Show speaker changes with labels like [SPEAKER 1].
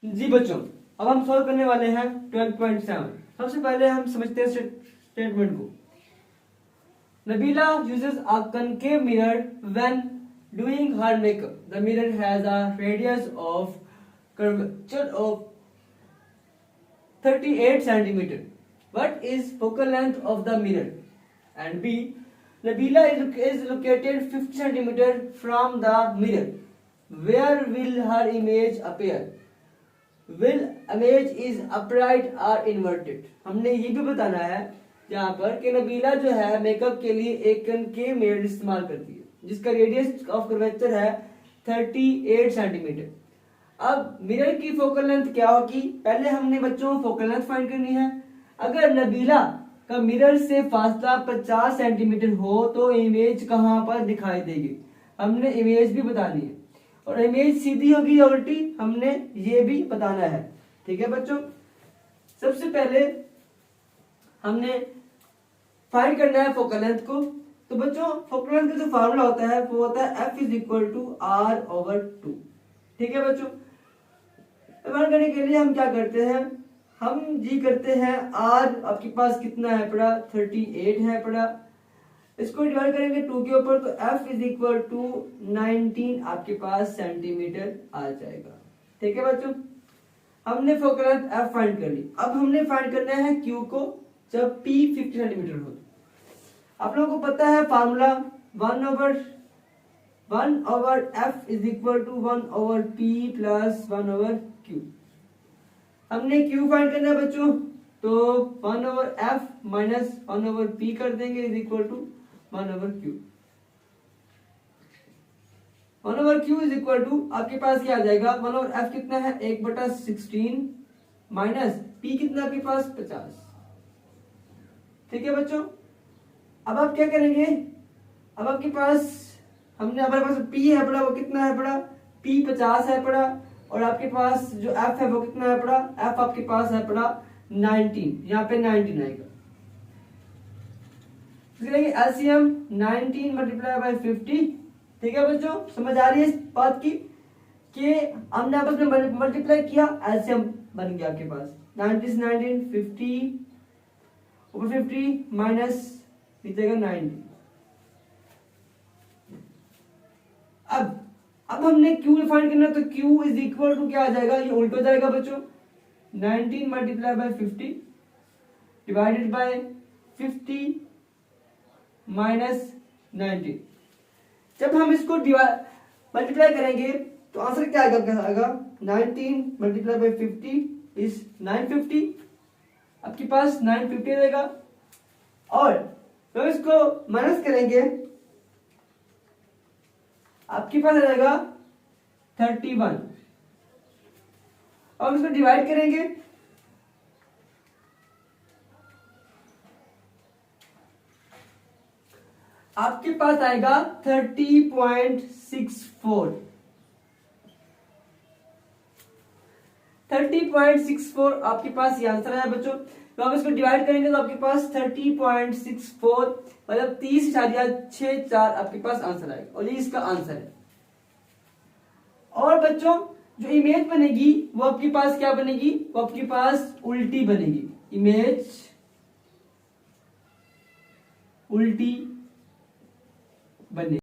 [SPEAKER 1] जी बच्चों, अब हम सॉल्व करने वाले हैं 12.7। सबसे पहले हम समझते हैं स्टेटमेंट को। Nabila uses a concave mirror when doing her makeup. The mirror has a radius of curvature of 38 centimeter. What is focal length of the mirror? And B. Nabila is located 50 centimeter from the mirror. Where will her image appear? Will image is upright or inverted? हमने ये भी बताना है यहाँ पर कि नबीला जो है मेकअप के लिए एक कनकेव मिरर इस्तेमाल करती है जिसका रेडियस ऑफ कर्वेचर है 38 सेंटीमीटर। अब मिरर की फोकल लेंथ क्या होगी? पहले हमने बच्चों फोकल लेंथ फाइंड करनी है। अगर नबीला का मिरर से फासला 50 सेंटीमीटर हो तो इमेज कहाँ पर दिखाई देगी? हमने इमेज भी बतानी है और इमेज सीधी होगी या उल्टी हमने ये भी बताना है। ठीक है बच्चों, सबसे पहले हमने फाइंड करना है फोकल लेंथ को। तो बच्चों फोकल लेंथ का जो फार्मूला होता है वो होता है F is equal to R/2। ठीक है बच्चों, फाइंड करने के लिए हम क्या करते हैं, हम जी करते हैं R आपके पास कितना है पड़ा, 38 है पड़ा, इसको डिवाइड करेंगे 2 के ऊपर तो F इज इक्वल टू 19 आपके पास सेंटीमीटर आ जाएगा। ठीक है बच्चों, हमने फोकल लेंथ F फाइंड कर ली। अब हमने फाइंड करना है Q को जब P 50 सेंटीमीटर हो। आप लोगों को पता है formula 1/1/F is equal to 1/P plus 1/Q। हमने Q फाइंड करना है बच्चों, तो 1/F माइनस 1/P कर देंगे is equal to 1/Q। 1/Q is equal to आपके पास क्या आ जाएगा, 1/F कितना है 1/16 माइनस P कितना आपके पास 50। ठीक है बच्चों, अब आप क्या करेंगे, अब आपके पास हमने हमारे पास P है पड़ा, वो कितना है पड़ा, P 50 है पड़ा, और आपके पास जो F है वो कितना है पड़ा, F आपके पास है पड़ा 19, यहाँ पे 19 आएगा। LCM 19 multiply by 50। ठीक है बच्चों, समझ आ रही है इस बात की कि हमने आपस में मल्टीप्लाई किया, एलसीएम बन गया आपके पास 19 50 ऊपर 50 माइनस नीचे 90। अब हमने Q फाइंड करना है तो Q इज इक्वल टू क्या आ जाएगा, ये उल्टा हो जाएगा बच्चों, 19 multiply by 50 divided by 50 minus 90। जब हम इसको मल्टीप्लाई करेंगे तो आंसर क्या आएगा, 19 मल्टीप्लाई बाय 50 इज 950। आपके पास 950 रहेगा, और तो इसको माइनस करेंगे आपके पास आ जाएगा 31, और इसको डिवाइड करेंगे आपके पास आएगा 30.64। 30.64 आपके पास ये आंसर है बच्चों। तो हम इसको डिवाइड करेंगे तो आपके पास 30.64 मतलब 30.64 आपके पास आंसर आएगा, और ये इसका आंसर है। और बच्चों जो इमेज बनेगी वो आपके पास क्या बनेगी, वो आपके पास उल्टी बनेगी, इमेज उल्टी बनेगी।